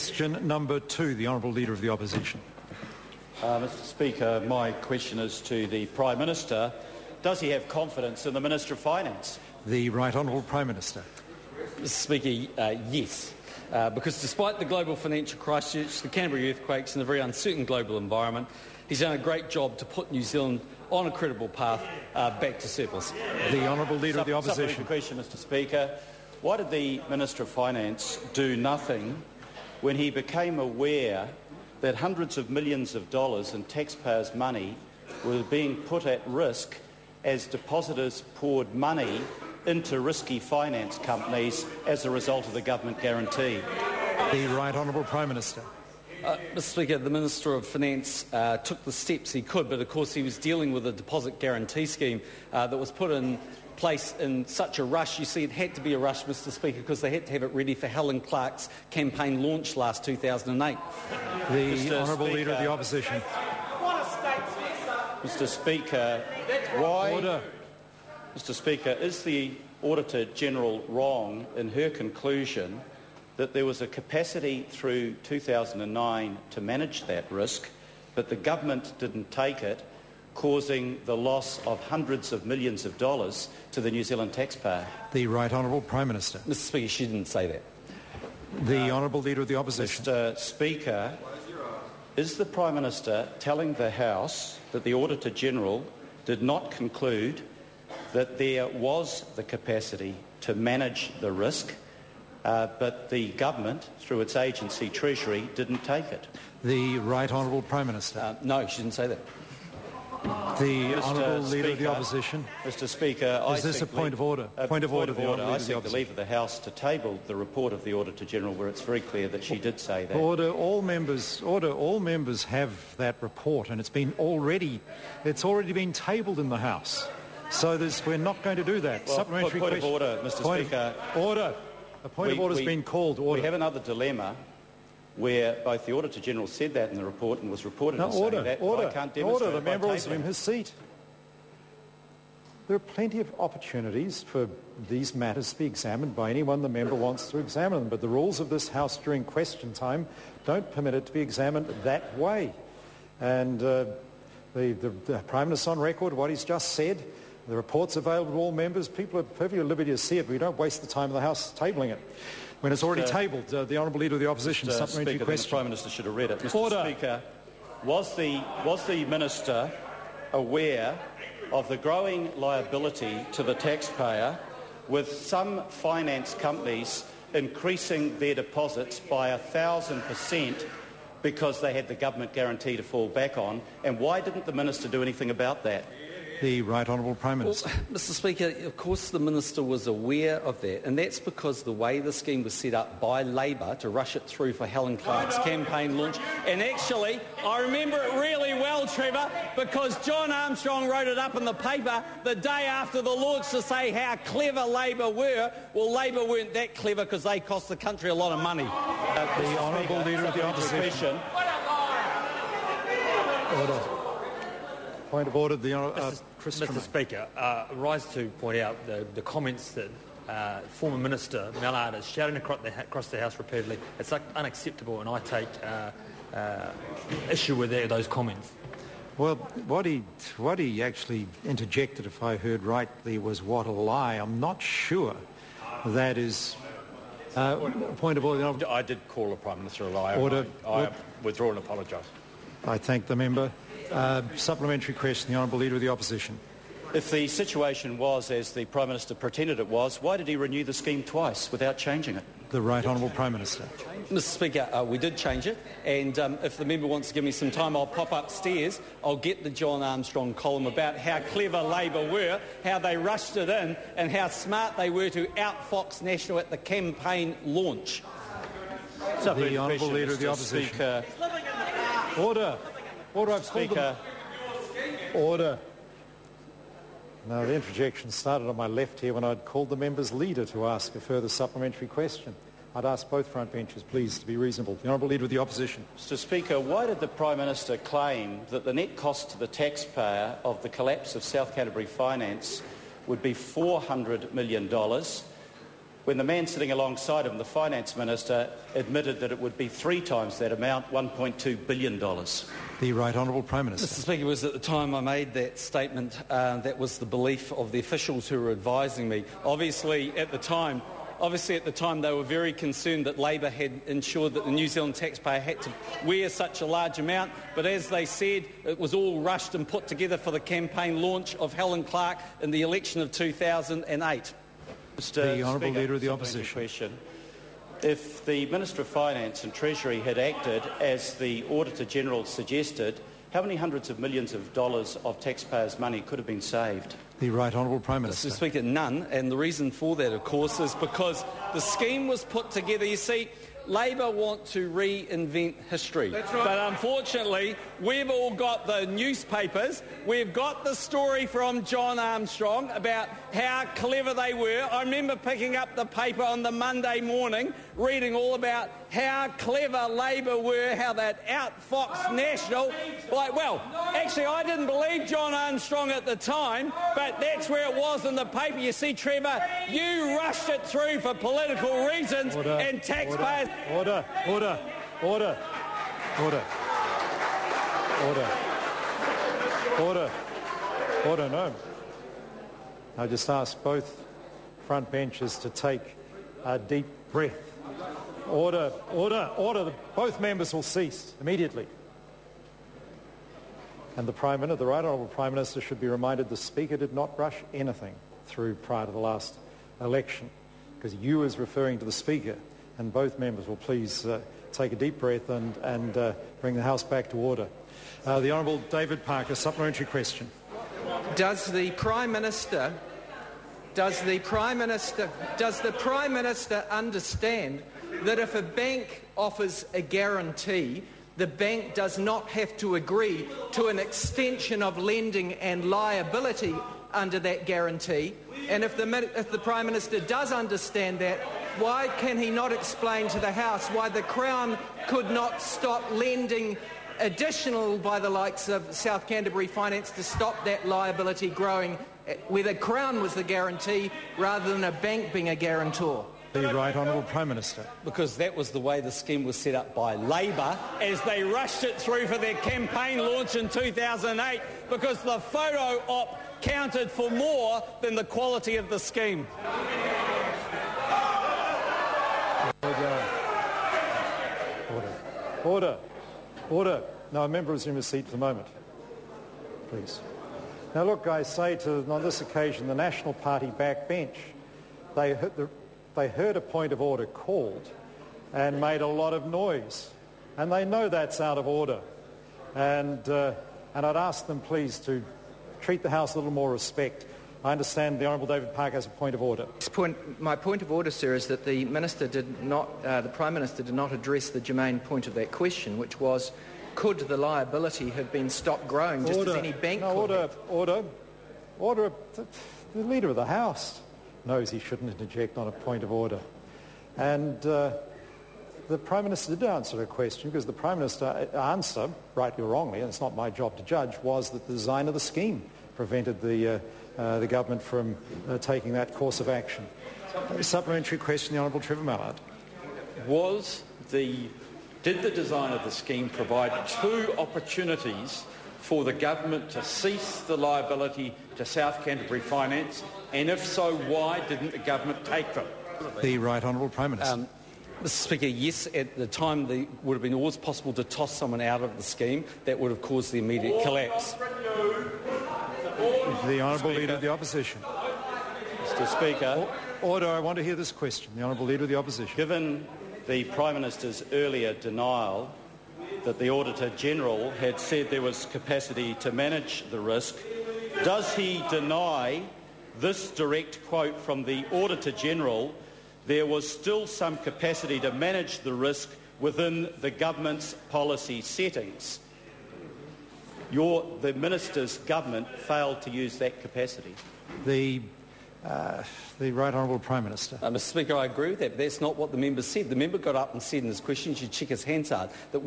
Question number 2, the Honourable Leader of the Opposition. Mr Speaker, my question is to the Prime Minister. Does he have confidence in the Minister of Finance? The Right Honourable Prime Minister. Mr Speaker, yes. Because despite the global financial crisis, the Canterbury earthquakes and the very uncertain global environment, he's done a great job to put New Zealand on a credible path back to surplus. The Honourable Leader of the Opposition. Question, Mr Speaker. Why did the Minister of Finance do nothing when he became aware that hundreds of millions of dollars in taxpayers' money were being put at risk as depositors poured money into risky finance companies as a result of the government guarantee? The Right Honourable Prime Minister. Mr Speaker, the Minister of Finance took the steps he could, but of course he was dealing with a deposit guarantee scheme that was put in place in such a rush. You see, it had to be a rush, Mr Speaker, because they had to have it ready for Helen Clark's campaign launch last 2008. The Honourable Leader of the Opposition. Mr Speaker, why... Order. Mr Speaker, is the Auditor-General wrong in her conclusion that there was a capacity through 2009 to manage that risk, but the government didn't take it, causing the loss of hundreds of millions of dollars to the New Zealand taxpayer? The Right Honourable Prime Minister. Mr Speaker, she didn't say that. The Honourable Leader of the Opposition. Mr Speaker, is the Prime Minister telling the House that the Auditor-General did not conclude that there was the capacity to manage the risk, but the government, through its agency Treasury, didn't take it? The Right Honourable Prime Minister. No, she didn't say that. The Honourable Leader of the Opposition. Mr Speaker, is this a point of order? Point of order. I seek the leave of the House to table the report of the Auditor-General where it's very clear that she did say that. Order. All members have that report, and it's already been tabled in the House. So we're not going to do that. Well, Supplementary point question. Of order, Mr Speaker. Order. A point of order has been called. Order. We have another dilemma where both the Auditor-General said that in the report and was reported as saying that. I can't demonstrate The member is tabling. in his seat. There are plenty of opportunities for these matters to be examined by anyone the member wants to examine them, but the rules of this House during question time don't permit it to be examined that way. And the Prime Minister on record, what he's just said, the report's available to all members. People are perfectly at liberty to see it, but we don't waste the time of the House tabling it. When it's already tabled, the Honourable Leader of the Opposition, supplementary Speaker, question. the Prime Minister should have read it. Mr Order. Speaker, was the Minister aware of the growing liability to the taxpayer with some finance companies increasing their deposits by 1,000% because they had the government guarantee to fall back on? And why didn't the Minister do anything about that? The Right Honourable Prime Minister. Well, Mr Speaker, of course the Minister was aware of that, and that's because the way the scheme was set up by Labor to rush it through for Helen Clark's campaign launch, and actually, I remember it really well, Trevor, because John Armstrong wrote it up in the paper the day after the launch to say how clever Labor were. Well, Labor weren't that clever because they cost the country a lot of money. The Honourable Leader of the Opposition. Order. Point of order, Mr Speaker, I rise to point out the comments that former Minister Mallard is shouting across the House repeatedly. It's unacceptable, and I take issue with those comments. Well, what he actually interjected, if I heard rightly, was "what a lie." I'm not sure that is point of order. I did call the Prime Minister a liar. Order. I withdraw and apologise. I thank the member. Supplementary question, the Honourable Leader of the Opposition. If the situation was as the Prime Minister pretended it was, why did he renew the scheme twice without changing it? The Right Honourable Prime Minister. Mr Speaker, we did change it, and if the member wants to give me some time, I'll pop upstairs. I'll get the John Armstrong column about how clever Labor were, how they rushed it in, and how smart they were to outfox National at the campaign launch. The Honourable Leader of the Opposition. Speaker. Order. Order, I've Speaker. Order. Now, the interjection started on my left here when I'd called the member's leader to ask a further supplementary question. I'd ask both front benches, please, to be reasonable. The Honourable Leader of the Opposition. Mr Speaker, why did the Prime Minister claim that the net cost to the taxpayer of the collapse of South Canterbury Finance would be $400 million when the man sitting alongside him, the Finance Minister, admitted that it would be 3 times that amount, $1.2 billion. The Right Honourable Prime Minister. Mr Speaker, it was at the time I made that statement, that was the belief of the officials who were advising me. Obviously at the time they were very concerned that Labor had ensured that the New Zealand taxpayer had to wear such a large amount, but as they said, it was all rushed and put together for the campaign launch of Helen Clark in the election of 2008. The Honourable Leader of the Opposition. Question. If the Minister of Finance and Treasury had acted as the Auditor-General suggested, how many hundreds of millions of dollars of taxpayers' money could have been saved? The Right Honourable Prime Minister. Mr Speaker, none, and the reason for that, of course, is because the scheme was put together. You see, Labor want to reinvent history. That's right. But unfortunately, we've all got the newspapers. We've got the story from John Armstrong about how clever they were. I remember picking up the paper on the Monday morning, reading all about how clever Labor were, how they'd outfoxed National. Actually, I didn't believe John Armstrong at the time, but that's where it was in the paper. You see, Trevor, you rushed it through for political reasons, and taxpayers... Order. No. I just ask both front benches to take a deep breath. Order. Both members will cease immediately. And the Right Honourable Prime Minister should be reminded the Speaker did not rush anything through prior to the last election, because you is referring to the Speaker, and both members will please take a deep breath and bring the House back to order. The Honourable David Parker, supplementary question. Does the Prime Minister understand that if a bank offers a guarantee, the bank does not have to agree to an extension of lending and liability under that guarantee? And if the Prime Minister does understand that, why can he not explain to the House why the Crown could not stop lending additional by the likes of South Canterbury Finance to stop that liability growing, where the Crown was the guarantee rather than a bank being a guarantor? The Right Honourable Prime Minister. Because that was the way the scheme was set up by Labor as they rushed it through for their campaign launch in 2008, because the photo op counted for more than the quality of the scheme. Order. Now, a member resume his seat for the moment, please. Now, look, I say on this occasion, the National Party backbench, they heard a point of order called and made a lot of noise, and they know that's out of order. And I'd ask them, please, to treat the House with a little more respect. I understand the Honourable David Parker has a point of order. My point of order, sir, is that the Prime Minister did not address the germane point of that question, which was, could the liability have been stopped growing just as any bank could? Order. The Leader of the House knows he shouldn't interject on a point of order. And the Prime Minister did answer a question, because the Prime Minister answer, rightly or wrongly, and it's not my job to judge, was that the design of the scheme prevented the government from taking that course of action. Supplementary question, the Honourable Trevor Mallard. Did the design of the scheme provide 2 opportunities for the government to cease the liability to South Canterbury Finance? And if so, why didn't the government take them? The Right Honourable Prime Minister. Mr Speaker, yes, at the time it would have been always possible to toss someone out of the scheme. That would have caused the immediate collapse. The Honourable Leader of the Opposition. Mr Speaker. Order. I want to hear this question. The Honourable Leader of the Opposition. Given the Prime Minister's earlier denial that the Auditor-General had said there was capacity to manage the risk, does he deny this direct quote from the Auditor-General, there was still some capacity to manage the risk within the government's policy settings? The Minister's government failed to use that capacity. The Right Honourable Prime Minister. Mr Speaker, I agree with that, but that's not what the member said. The member got up and said in his question, you should check his Hansard, that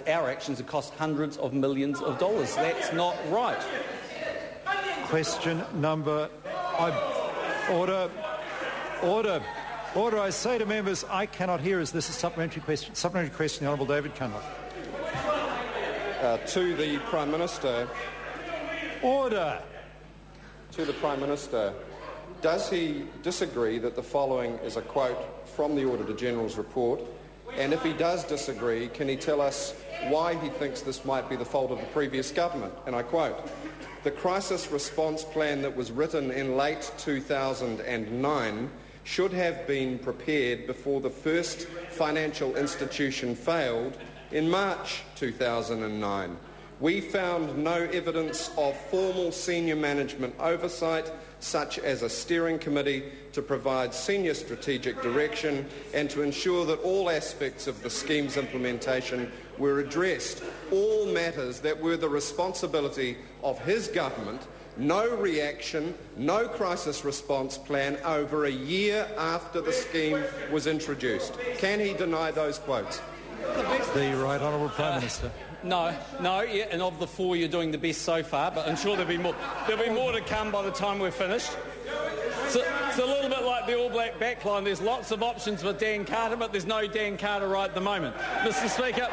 our actions had cost hundreds of millions of dollars. That's not right. Question number... Order. Order. Order. I say to members, I cannot hear. Is this a supplementary question? Supplementary question, the Honourable David Cunliffe. To the Prime Minister. Order. To the Prime Minister. Does he disagree that the following is a quote from the Auditor-General's report? And if he does disagree, can he tell us why he thinks this might be the fault of the previous government? And I quote, "The crisis response plan that was written in late 2009 should have been prepared before the first financial institution failed in March 2009. We found no evidence of formal senior management oversight, such as a steering committee to provide senior strategic direction and to ensure that all aspects of the scheme's implementation were addressed, all matters that were the responsibility of his government. No reaction, no crisis response plan over a year after the scheme was introduced." Can he deny those quotes? The Right Honourable Prime Minister. No, yeah, and of the four, you're doing the best so far, but I'm sure there'll be more. There'll be more to come by the time we're finished. So it's a little bit like the All Black backline. There's lots of options with Dan Carter, but there's no Dan Carter right at the moment. Mr. Speaker.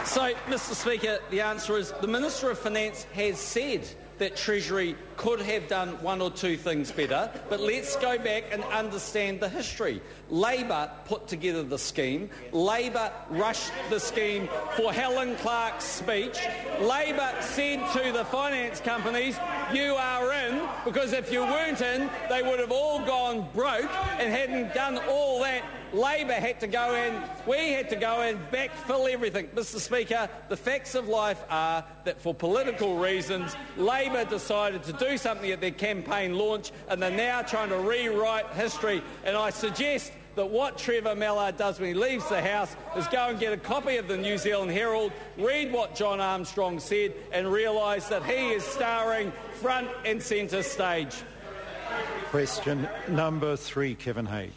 So, Mr. Speaker, the answer is the Minister of Finance has said that Treasury could have done one or two things better, but let's go back and understand the history. Labor put together the scheme. Labor rushed the scheme for Helen Clark's speech. Labor said to the finance companies, "You are in," because if you weren't in, they would have all gone broke, and hadn't done all that. Labor had to go in, we had to go in, backfill everything. Mr. Speaker, the facts of life are that for political reasons, Labor decided to do something at their campaign launch, and they're now trying to rewrite history. And I suggest that what Trevor Mallard does when he leaves the House is go and get a copy of the New Zealand Herald, read what John Armstrong said, and realise that he is starring front and centre stage. Question number 3, Kevin Haig.